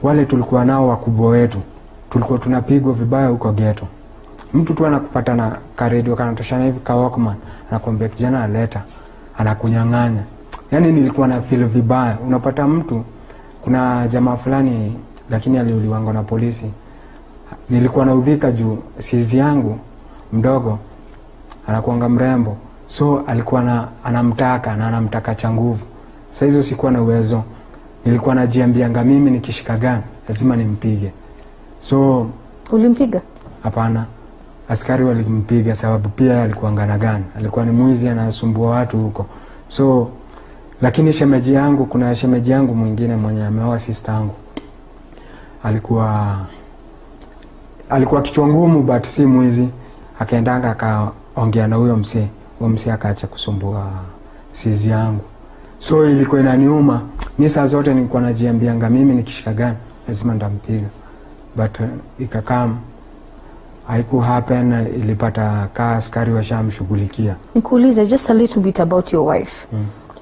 wale tulikuwa nao wakubwa wetu, tulikuwa tunapigwa vibaya huko ghetto. Mtu tu anakupata na karedio kanatoshana hivi ka Walkman, anakuambia kijana aleta, anakunyang'anya. Yani nilikuwa na feel vibaya. Unapata mtu, kuna jamaa fulani lakini aliuliwa na polisi. Nilikuwa naudhika juu sizi yangu mdogo anakuanga mrembo. So alikuwa anamtaka cha nguvu. Sasa hizo sikuwa na uwezo. Nilikuwa najiambianga mimi nikishika gani lazima nimpige. So ulimpiga? Hapana. Askari walimpiga sababu pia alikuwa ngana gani. Alikuwa ni mwizi anasumbua watu huko. So lakini kuna shemeji yangu mwingine mwenye ameoa sister yangu. Alikuwa kichwa ngumu but si mwizi. Akaendanga akaongea na huyo msee. Huyo msee akaacha kusumbua sizi yangu. So ilikuwa inaniuma. Mimi saa zote nilikuwa najiambianga mimi nikishika gani lazima ndampiga. But ikakam haiku happen, ilipata askari washamshughulikia. Nikuulize just a little bit about your wife.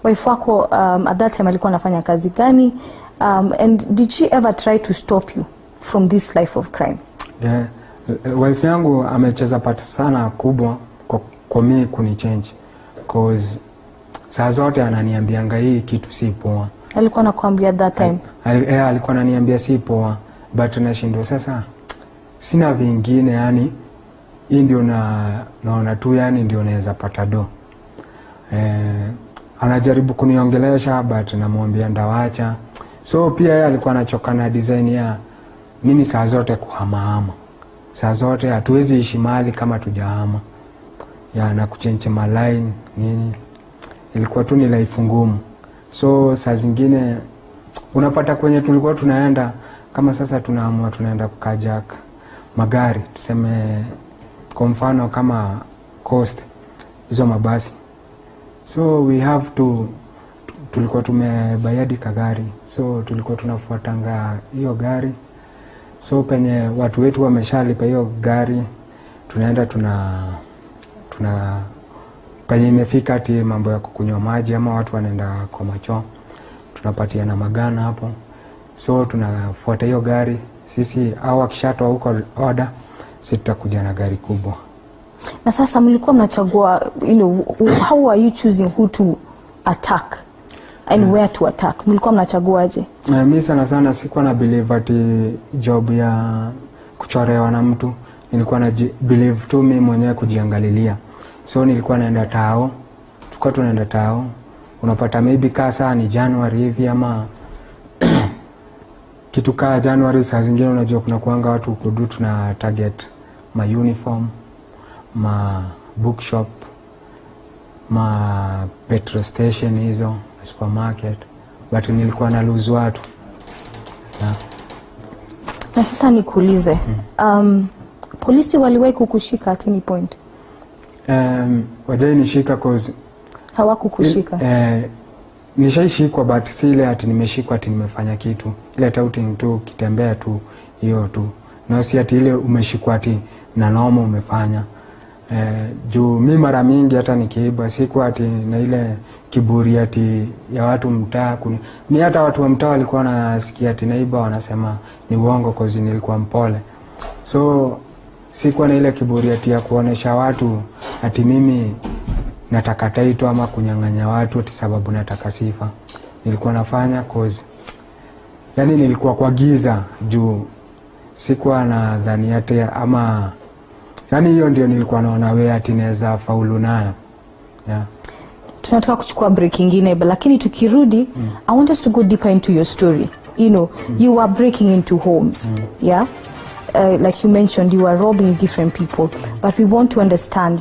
Wife wako at that time alikuwa anafanya kazi gani? And did she ever try to stop you from this life of crime? Yeah. Wife yangu amecheza part sana kubwa kwa mimi kunichange. Cause saa zote ananiambianga hii kitu si poa. Alikuwa anakuambia at that time? Alikuwa ananiambia si poa. But nashindwa sasa. Sina vingine yani. Hii ndio naona tu yani ndio naweza pata do. Anajaribu kuniongelesha but namwambia ndawacha. So pia yeye alikuwa anachoka na design ya mimi saa zote kuhamahama. Saa zote hatuwezi ishi mahali kama tujahama. Ya na kuchenche line nini. Ilikuwa tu ni life ngumu. So saa zingine unapata kwenye tulikuwa tunaenda kama sasa tunaamua tunaenda kukajak magari, tuseme kwa mfano kama Coast, hizo mabasi. So we have to, tulikuwa tumebayadi kagari. So tulikuwa tunafuatanga hiyo gari. So penye watu wetu wameshalipa hiyo gari, tunaenda penye imefika ati mambo ya kukunywa maji ama watu wanaenda kwa macho, tunapatia na magana hapo. So tunafuata hiyo gari. Sisi au wakishatoa huko order, sisi tutakuja na gari kubwa. Na sasa mlikuwa mnachagua, how are you choosing who to attack and where to attack? Mlikuwa mnachaguaje? Mimi sana sikuwa na believe ati job ya kuchorewa na mtu. Nilikuwa na believe tu mimi mwenyewe kujiangalilia. So nilikuwa naenda tao. Tulikuwa tunaenda tao. Unapata maybe kasa ni January hivi ama kitu kaa January. Saa zingine unajua kuna kuanga watu kudu tuna target ma uniform, ma bookshop, ma petrol station hizo, supermarket. But nilikuwa na lose watu. Yeah. Na sasa nikuulize, polisi waliwahi kukushika at any point? Wajai nishika cause hawakukushika. Nishaishikwa but si ile ati nimeshikwa ati nimefanya kitu. Ile touting tu, kitembea tu, hiyo tu. Na si ati ile umeshikwa ati na noma umefanya. Juu mimi mara mingi hata nikiiba siku ati na ile kiburi ati ya watu mtaa. Mimi hata watu wa mtaa walikuwa nasikia ati naiba wanasema ni uongo cause nilikuwa mpole. So sikuwa na ile kiburi ati ya kuonesha watu ati mimi nataka taito ama kunyang'anya watu ati sababu nataka sifa. Nilikuwa nafanya cause yani nilikuwa kwa giza juu sikuwa na dhani ati ama yani hiyo ndio nilikuwa naona wewe ati naweza faulu nayo. Yeah. Tunataka kuchukua break nyingine lakini tukirudi I want us to go deeper into your story. You were breaking into homes. Yeah. Like you mentioned, you were robbing different people, but we want to understand,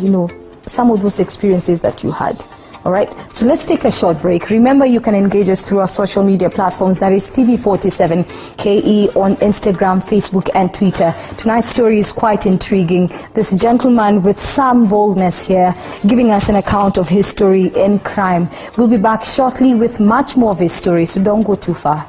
some of those experiences that you had. All right, so let's take a short break. Remember, you can engage us through our social media platforms. That is TV47KE on Instagram, Facebook, and Twitter. Tonight's story is quite intriguing. This gentleman with some boldness here, giving us an account of his story in crime. We'll be back shortly with much more of his story, so don't go too far.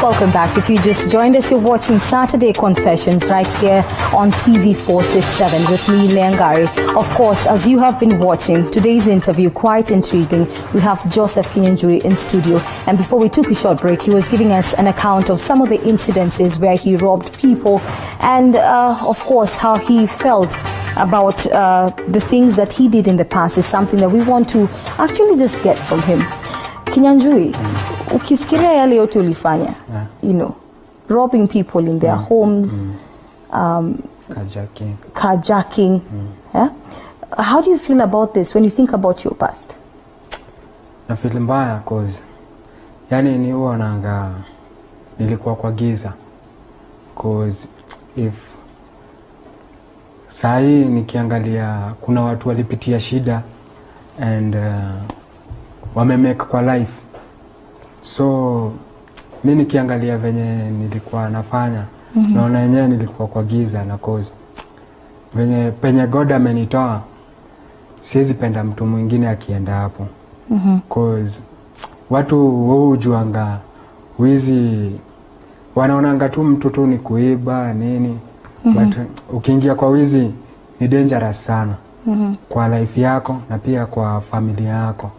Welcome back. If you just joined us, you're watching Saturday Confessions right here on TV47 with me, Leangari. Of course, as you have been watching today's interview, quite intriguing. We have Joseph Kinyanjui in studio, and before we took a short break, he was giving us an account of some of the incidences where he robbed people, and of course how he felt about the things that he did in the past is something that we want to actually just get from him. Kinyanjui, ukifikiria yale yote ulifanya, you know, robbing people in their homes, carjacking, yeah? How do you feel about this when you think about your past? Na feel mbaya cause yani ni uonanga nilikuwa kwa giza, cause if sahi nikiangalia kuna watu walipitia shida and wamemake kwa life, so mimi nikiangalia venye nilikuwa nafanya naona yenyewe nilikuwa kwa giza, na cause venye penye God amenitoa siwezi penda mtu mwingine akienda hapo. Cause watu wao hujuanga wizi, wanaonanga tu mtu tu ni kuiba nini, but ukiingia kwa wizi ni dangerous sana kwa life yako na pia kwa familia yako.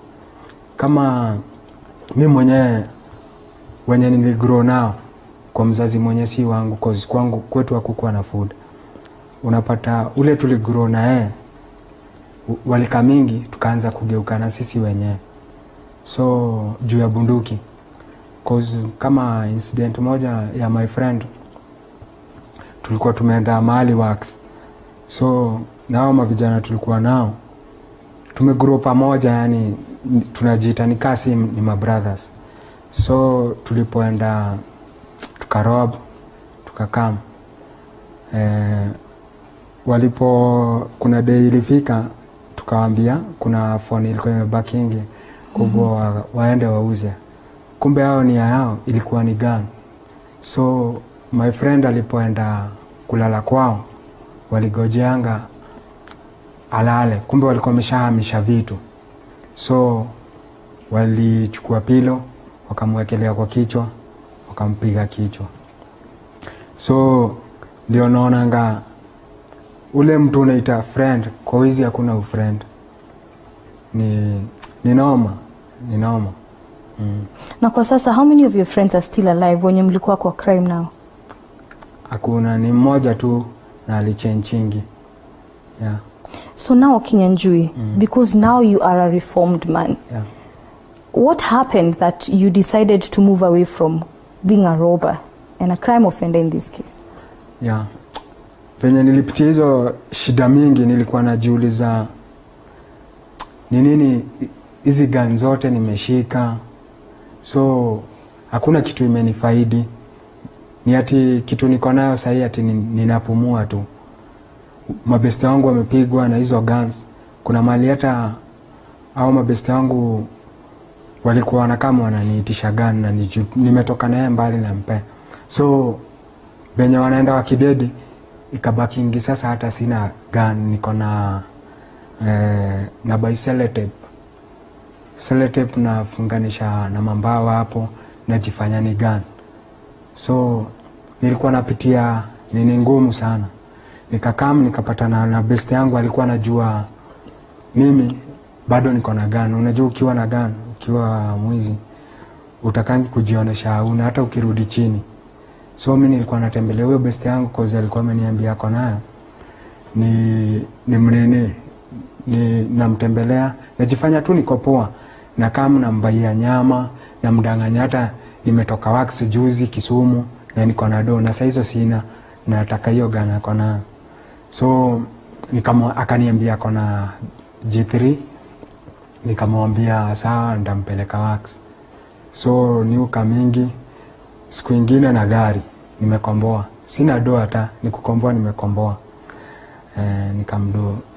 Kama mimi mwenyewe wenye niligrow nao kwa mzazi mwenye si wangu, cause kwangu kwetu hakukuwa na food, unapata ule tuligrow na walika mingi tukaanza kugeuka na sisi wenyewe, so juu ya bunduki. Cause kama incident moja ya my friend, tulikuwa tumeenda mahali works, so nao mavijana tulikuwa nao tumegrow pamoja, yani tunajiita ni kasi ni my brothers. So tulipoenda tukarob tukakam, walipo kuna day ilifika tukawaambia kuna phone ilikuwa imebakingi kubwa waende wauze, kumbe hao ni yao ilikuwa ni gun. So my friend alipoenda kulala kwao waligojeanga alale, kumbe walikuwa wameshahamisha vitu, so walichukua pilo wakamwekelea kwa kichwa wakampiga kichwa. So ndio naonanga ule mtu unaita friend kwa hizi hakuna ufriend, ni noma. Na kwa sasa how many of your friends are still alive wenye mlikuwa kwa crime now? Hakuna, ni mmoja tu na alichenchingi. Yeah. So now Kinyanjui, because now you are a reformed man. Yeah. What happened that you decided to move away from being a robber and a crime offender in this case? Yeah. Venye nilipitia hizo shida mingi nilikuwa najiuliza ni nini hizi gun zote nimeshika, so hakuna kitu imenifaidi, ni ati kitu niko nayo sahi ati ninapumua tu. Mabeste wangu wamepigwa na hizo guns, kuna mali hata au mabeste wangu walikuwa wanakama wananiitisha gun na nimetoka naye mbali na mpe, so venye wanaenda wakidedi ikabaki ingi sasa hata sina gun, niko na buy sellotape nafunganisha na mambao hapo najifanya ni gun. So nilikuwa napitia nini ngumu sana, nikapatana na best yangu alikuwa anajua mimi bado niko na gun. Unajua ukiwa na gun, ukiwa mwizi utakangi kujionesha una hata ukirudi chini. So mimi nilikuwa natembelea huyo best yangu cause alikuwa ameniambia ako nayo, ni mnene ni namtembelea najifanya tu niko poa, na kama nambaia nyama na mdanganya hata nimetoka wax juzi Kisumu na niko na do na saa hizo sina, na nataka hiyo gana ako na. So akaniambia ako na G3, nikamwambia sawa ndampeleka wax. So niuka mingi siku ingine na gari nimekomboa, sina do hata nikukomboa nimekomboa.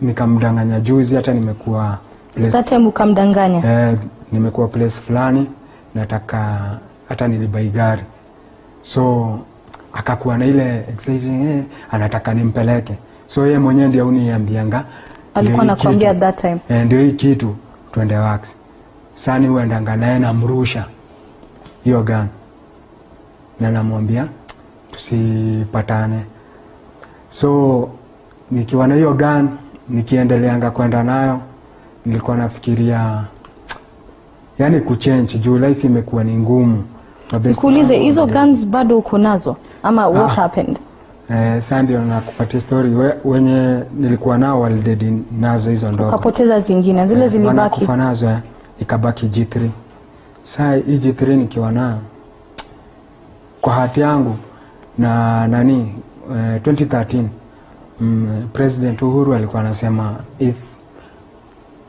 Nikamdanganya juzi hata nimekuwa place. That time ukamdanganya? Nimekuwa place fulani nataka hata nilibai gari, so akakuwa na ile exciting anataka nimpeleke. So yeye mwenyewe ndiye uniambianga alikuwa anakuambia that time ndio hii kitu twende wax. Sani uendanga naye na mrusha hiyo gun. na namwambia tusipatane. So nikiwa na hiyo gun, nikiendeleanga kwenda nayo, nilikuwa nafikiria yani kuchange juu life imekuwa ni ngumu. Nikuulize, hizo guns bado uko nazo ama what happened? Sasa ndio nakupatia story. Wenye nilikuwa nao walidedi nazo hizo ndogo. Ukapoteza zingine, zile zilibaki. Kufa nazo ikabaki G3. Sasa hii G3 nikiwa nayo kwa hati yangu na nani 2013 President Uhuru alikuwa anasema if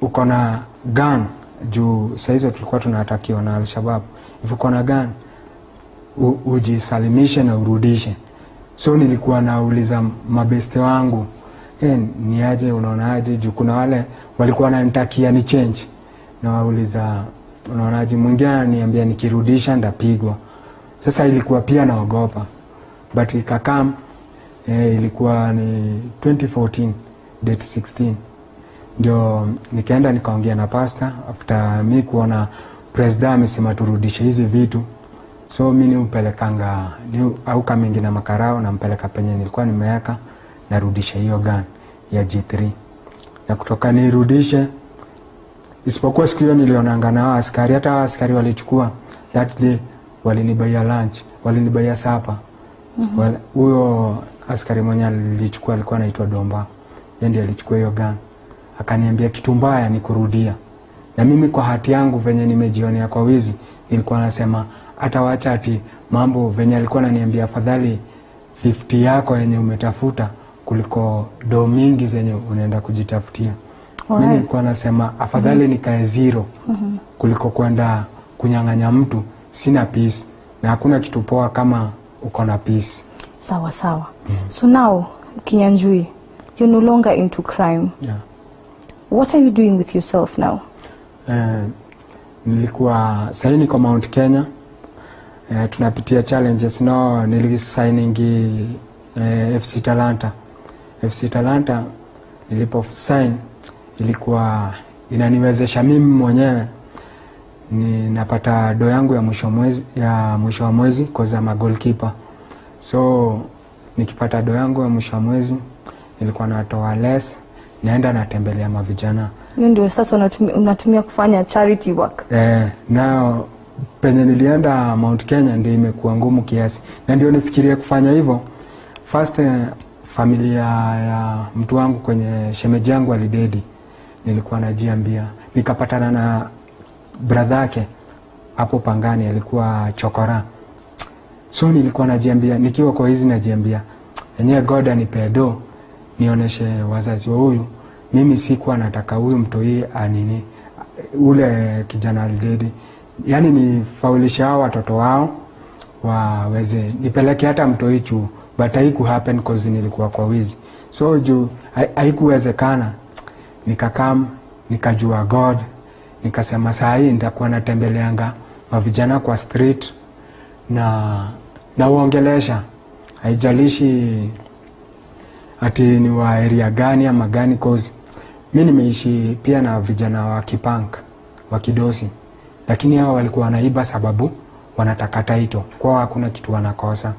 uko na gun, juu saa hizo tulikuwa tunatakiwa na Al-Shabaab, if uko na gun ujisalimishe na urudishe. So nilikuwa nauliza mabeste wangu, ni aje, unaonaje? Juu kuna wale walikuwa wananitakia ni change, na wauliza unaonaje, mwingine ananiambia nikirudisha ndapigwa. Sasa ilikuwa pia naogopa, but ikakam. Ilikuwa ni 2014 date 16 ndio nikaenda nikaongea na pastor after mi kuona president amesema turudishe hizi vitu. So mimi niupelekanga au kama mingi na makarao na mpeleka penye nilikuwa nimeweka, narudisha hiyo gun ya G3. Na kutoka nirudishe, isipokuwa siku hiyo nilionanga na askari, hata askari walichukua that day, walinibaia lunch, walinibaia supper. Huyo askari mwenye alichukua alikuwa anaitwa Domba. Yeye ndiye alichukua hiyo gun. Akaniambia kitu mbaya ni kurudia. Na mimi kwa hati yangu venye nimejionea kwa wizi, nilikuwa nasema hata wacha ati mambo venye alikuwa ananiambia afadhali 50 yako yenye umetafuta kuliko do mingi zenye unaenda kujitafutia. Mimi nilikuwa nasema afadhali nikae zero kuliko kwenda kunyang'anya mtu. Sina peace na hakuna kitu poa kama uko na peace. Sawa sawa. So now Kinyanjui, you're no longer into crime. Yeah. What are you doing with yourself now? Nilikuwa saini kwa Mount Kenya. Tunapitia challenges. No, nilisigningi FC Talanta. FC Talanta nilipo sign ilikuwa inaniwezesha mimi mwenyewe ninapata do yangu ya mwisho wa mwezi cause I'm a goalkeeper. So nikipata do yangu ya mwisho wa mwezi nilikuwa natoa less, naenda natembelea mavijana. Hiyo ndio sasa unatumia kufanya charity work. Na penye nilienda Mount Kenya ndio imekuwa ngumu kiasi. Na ndio nifikiria kufanya hivyo. First familia ya mtu wangu kwenye shemeji yangu alidedi. Nilikuwa najiambia, nikapatana na brother yake hapo Pangani, alikuwa chokora. So nilikuwa najiambia, nikiwa kwa hizi najiambia, enyewe God anipe do nioneshe wazazi wa huyu mimi sikuwa nataka huyu mtoi anini ule kijana alidedi. Yani ni faulisha hao watoto wao waweze nipeleke hata mtoi chuo, but haiku happen cause nilikuwa kwa wizi. So juu haikuwezekana, nikakam nikajua God, nikasema saa hii nitakuwa natembeleanga mavijana kwa street na uongelesha, haijalishi ati ni wa area gani ama gani, cause mimi nimeishi pia na vijana wa Kipank wa Kidosi, lakini hao walikuwa wanaiba sababu wanataka title, kwa hakuna kitu wanakosa.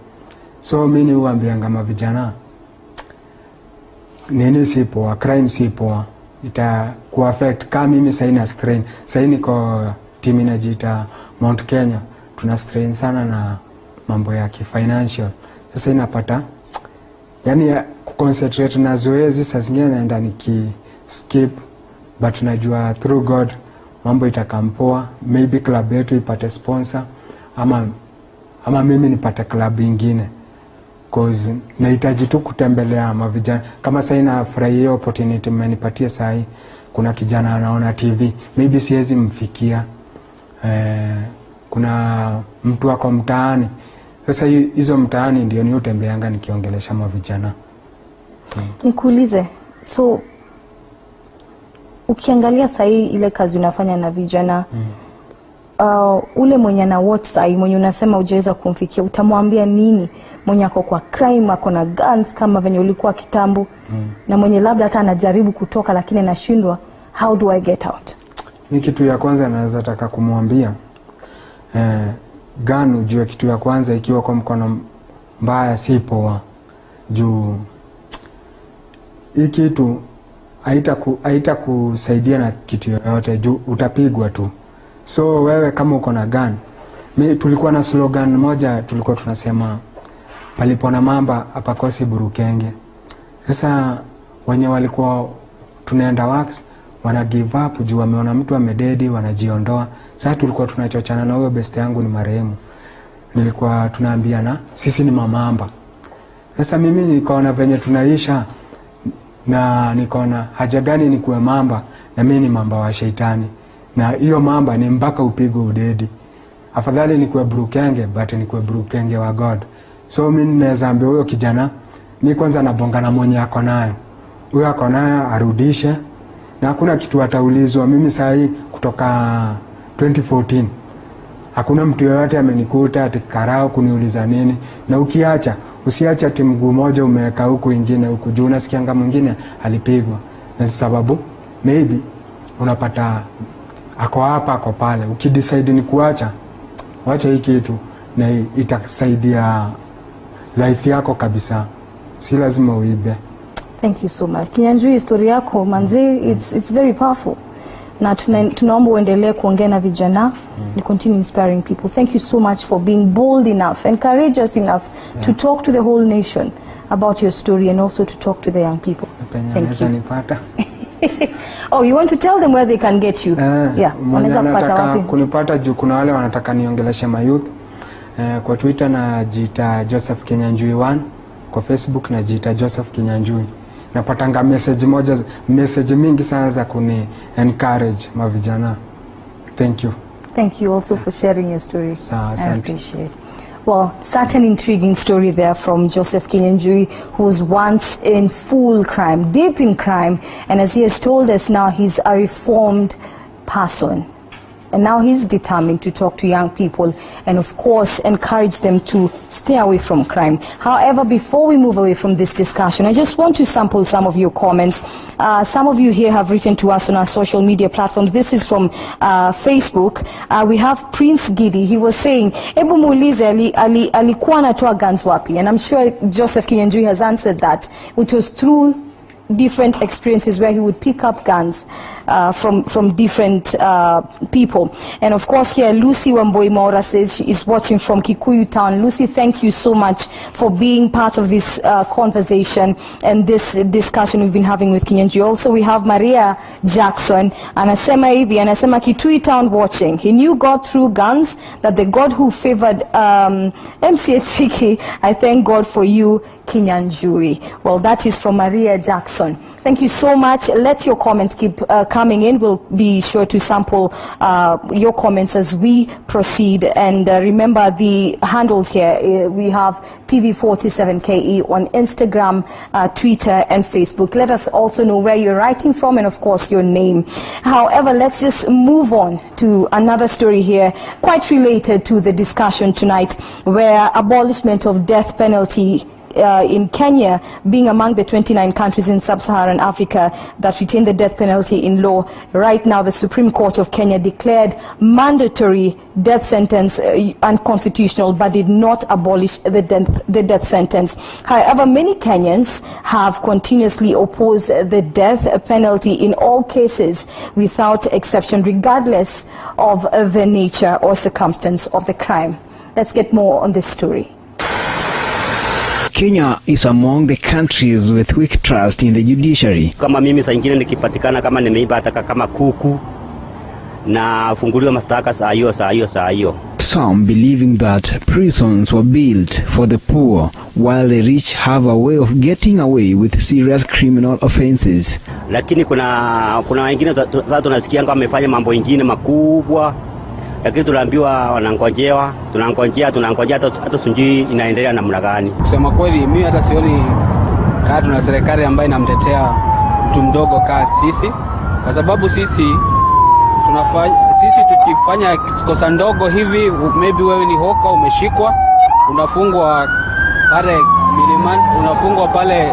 So mimi huambianga mavijana nini si poa, crime si poa, ita kuaffect. Kama mimi sasa ina strain, sasa niko team inajiita Mount Kenya, tuna strain sana na mambo ya financial. Sasa inapata yani kuconcentrate na zoezi, sasa zingine naenda skip, but najua through God mambo itakampoa. Maybe club yetu ipate sponsor ama mimi nipate club ingine, cause nahitaji tu kutembelea mavijana. Kama sasa nafurahi hiyo opportunity mmenipatia sasa hii, kuna kijana anaona TV, maybe siwezi mfikia, kuna mtu wako mtaani. Sasa hizo mtaani ndio ni utembeanga nikiongelesha mavijana. Nikuulize, so ukiangalia sasa ile kazi unafanya na vijana, ule mwenye na WhatsApp mwenye unasema hujaweza kumfikia, utamwambia nini mwenye ako kwa crime, ako na guns kama venye ulikuwa kitambo, na mwenye labda hata anajaribu kutoka lakini anashindwa, how do I get out? Ni kitu ya kwanza naweza taka kumwambia, gun ujue kitu ya kwanza ikiwa kwa mkono mbaya si poa. Juu hii kitu haita kusaidia na kitu yoyote, juu utapigwa tu. So wewe kama uko na gun, tulikuwa na slogan moja tulikuwa tunasema palipo na mamba hapakosi burukenge. Sasa wenye walikuwa tunaenda wax wana give up juu wameona mtu amededi, wanajiondoa. Sasa tulikuwa tunachochana na huyo best yangu ni marehemu. Nilikuwa tunaambiana sisi ni mamamba. Sasa mimi nikaona venye tunaisha na nikaona haja gani ni kuwe mamba na mimi ni mamba wa shetani. Na hiyo mamba ni mpaka upigwe udedi. Afadhali ni kuwe burukenge but ni kuwe burukenge wa God. So mimi naweza ambia huyo kijana, mimi kwanza nabonga na mwenye ako nayo. Huyo ako nayo arudishe na hakuna kitu ataulizwa. Mimi saa hii kutoka 2014 hakuna mtu yoyote amenikuta ati karao kuniuliza nini. Na usiacha ati mguu moja umeweka huku ingine huku, juu unasikianga mwingine alipigwa. Na sababu maybe unapata ako hapa ako pale. Ukidecide ni kuacha, wacha hii kitu na itasaidia life yako kabisa. Si lazima uibe. Thank you so much. Kinyanjui, historia yako manzi, it's very powerful. Na tunaomba uendelee kuongea na vijana and continue inspiring people. Thank you so much for being bold enough and courageous enough to talk to the whole nation about your story and also to talk to the young people. Thank you. Oh, you want to tell them where they can get you? Yeah, wanaweza kupata wapi? Kunipata juu kuna wale wanataka niongeleshe mayouth. Kwa Twitter najiita Joseph Kinyanjui 1, kwa Facebook najiita Joseph Kinyanjui. Napatanga message mingi sana za kuni encourage mavijana. Thank you. Thank you also for sharing your story. I appreciate it. Well, such an intriguing story there from Joseph Kinyanjui, who was once in full crime, deep in crime, and as he has told us now, he's a reformed person. And now he's determined to talk to young people and, of course, encourage them to stay away from crime. However, before we move away from this discussion, I just want to sample some of your comments. Some of you here have written to us on our social media platforms. This is from Facebook. We have Prince Gidi. He was saying, Ebu muulize alikuwa anatoa guns wapi? And I'm sure Joseph Kinyanjui has answered that, which was through different experiences where he would pick up guns from different people. And of course here Lucy Wamboi Maura says she is watching from Kikuyu Town. Lucy, thank you so much for being part of this conversation and this discussion we've been having with Kinyanjui. Also we have Maria Jackson, anasema hivi, anasema Kitui Town watching. He knew God through guns, that the God who favored MCH Chiki. I thank God for you, Kinyanjui. Well, that is from Maria Jackson. Thank you so much. Let your comments keep coming in. We'll be sure to sample your comments as we proceed. And remember the handles here. We have TV47KE on Instagram, Twitter, and Facebook. Let us also know where you're writing from and, of course, your name. However, let's just move on to another story here, quite related to the discussion tonight, where abolishment of death penalty in Kenya, being among the 29 countries in sub-Saharan Africa that retain the death penalty in law. Right now, the Supreme Court of Kenya declared mandatory death sentence unconstitutional, but did not abolish the death sentence. However, many Kenyans have continuously opposed the death penalty in all cases without exception, regardless of the nature or circumstance of the crime. Let's get more on this story. Kenya is among the countries with weak trust in the judiciary. Kama mimi saa nyingine nikipatikana kama nimeiba ataka kama kuku na funguliwa mashtaka saa hiyo. Some believing that prisons were built for the poor while the rich have a way of getting away with serious criminal offenses. Lakini kuna wengine sasa tunasikia kama wamefanya mambo mengine makubwa. Lakini tunaambiwa wanangojewa, tunangojea hata sijui inaendelea namna gani. Kusema kweli mimi hata sioni kama tuna serikali ambayo inamtetea mtu mdogo kama sisi, kwa sababu sisi tukifanya kosa ndogo hivi, maybe wewe ni hoka umeshikwa, unafungwa pale milimani, unafungwa pale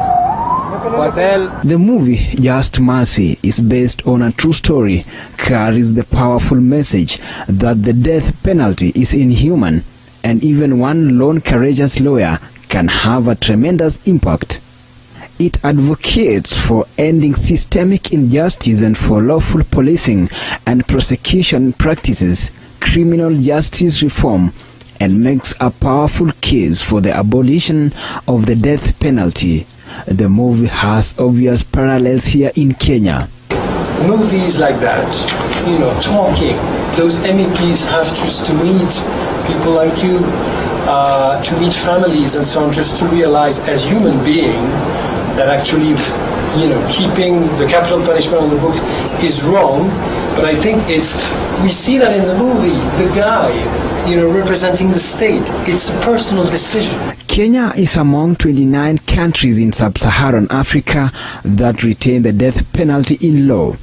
kwa cell. The movie Just Mercy is based on a true story, carries the powerful message that the death penalty is inhuman and even one lone courageous lawyer can have a tremendous impact. It advocates for ending systemic injustice and for lawful policing and prosecution practices, criminal justice reform, and makes a powerful case for the abolition of the death penalty. The movie has obvious parallels here in Kenya. Movies like that, talking, those MEPs have just to meet people like you, to meet families and so on, just to realize as human being that actually, keeping the capital punishment on the books is wrong. But I think we see that in the movie, the guy, representing the state. It's a personal decision. Kenya is among 29 countries in sub-Saharan Africa that retain the death penalty in law.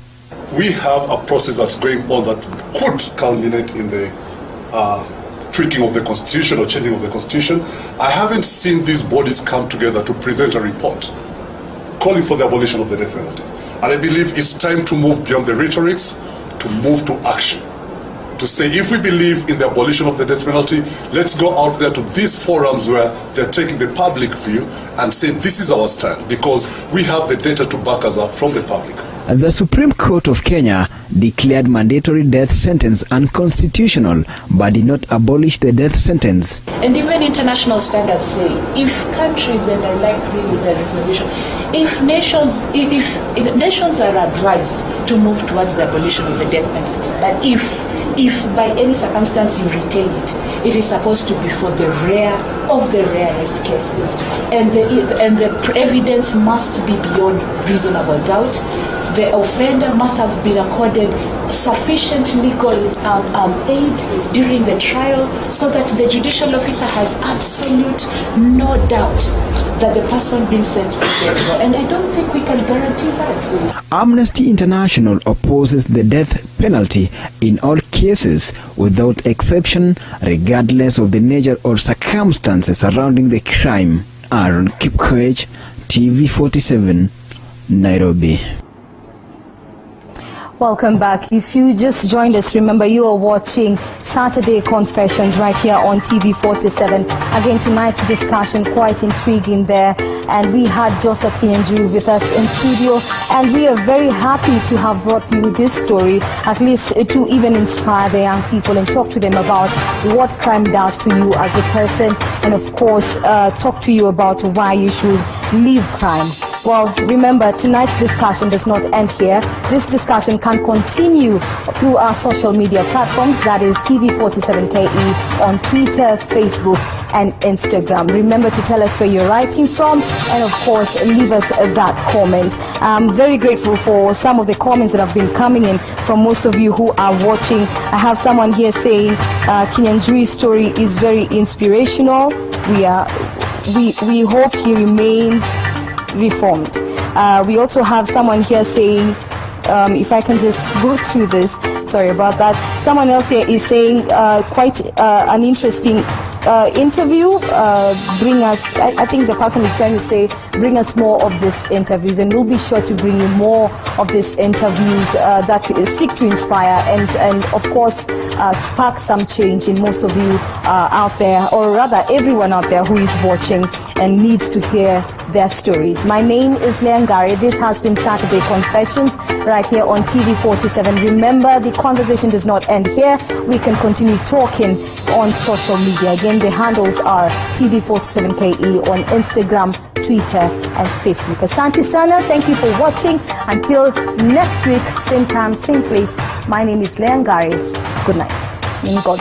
We have a process that's going on that could culminate in the tweaking of the constitution or changing of the constitution. I haven't seen these bodies come together to present a report calling for the abolition of the death penalty. And I believe it's time to move beyond the rhetorics, to move to action. To say, if we believe in the abolition of the death penalty, let's go out there to these forums where they're taking the public view and say, this is our stand, because we have the data to back us up from the public. The Supreme Court of Kenya declared mandatory death sentence unconstitutional, but did not abolish the death sentence. And even international standards say, if countries, and I like really the resolution, if nations are advised to move towards the abolition of the death penalty, but if by any circumstance you retain it, it is supposed to be for the rarest cases, and the evidence must be beyond reasonable doubt. The offender must have been accorded sufficient legal aid during the trial so that the judicial officer has absolute no doubt that the person being sent to death. And I don't think we can guarantee that. Amnesty International opposes the death penalty in all cases without exception, regardless of the nature or circumstances surrounding the crime. Aaron Kipkoech, TV47, Nairobi. Welcome back. If you just joined us, remember you are watching Saturday Confessions right here on TV47. Again, tonight's discussion quite intriguing there, and we had Joseph Kinyanjui with us in studio, and we are very happy to have brought you this story, at least to even inspire the young people and talk to them about what crime does to you as a person, and of course talk to you about why you should leave crime. Well, remember, tonight's discussion does not end here. This discussion can continue through our social media platforms, that is TV47KE on Twitter, Facebook, and Instagram. Remember to tell us where you're writing from, and of course, leave us that comment. I'm very grateful for some of the comments that have been coming in from most of you who are watching. I have someone here saying Kinyanjui's story is very inspirational. We hope he remains reformed. We also have someone here saying, if I can just go through this, sorry about that. Someone else here is saying quite an interesting interview. Bring us, I think the person is trying to say, bring us more of these interviews, and we'll be sure to bring you more of these interviews that seek to inspire and of course spark some change in most of you out there, or rather everyone out there who is watching and needs to hear their stories. My name is Leangari. This has been Saturday Confessions right here on TV47. Remember, the conversation does not end here. We can continue talking on social media. Again, the handles are TV47KE on Instagram, Twitter, and Facebook. Asante sana. Thank you for watching. Until next week, same time, same place. My name is Leangari. Good night. In God.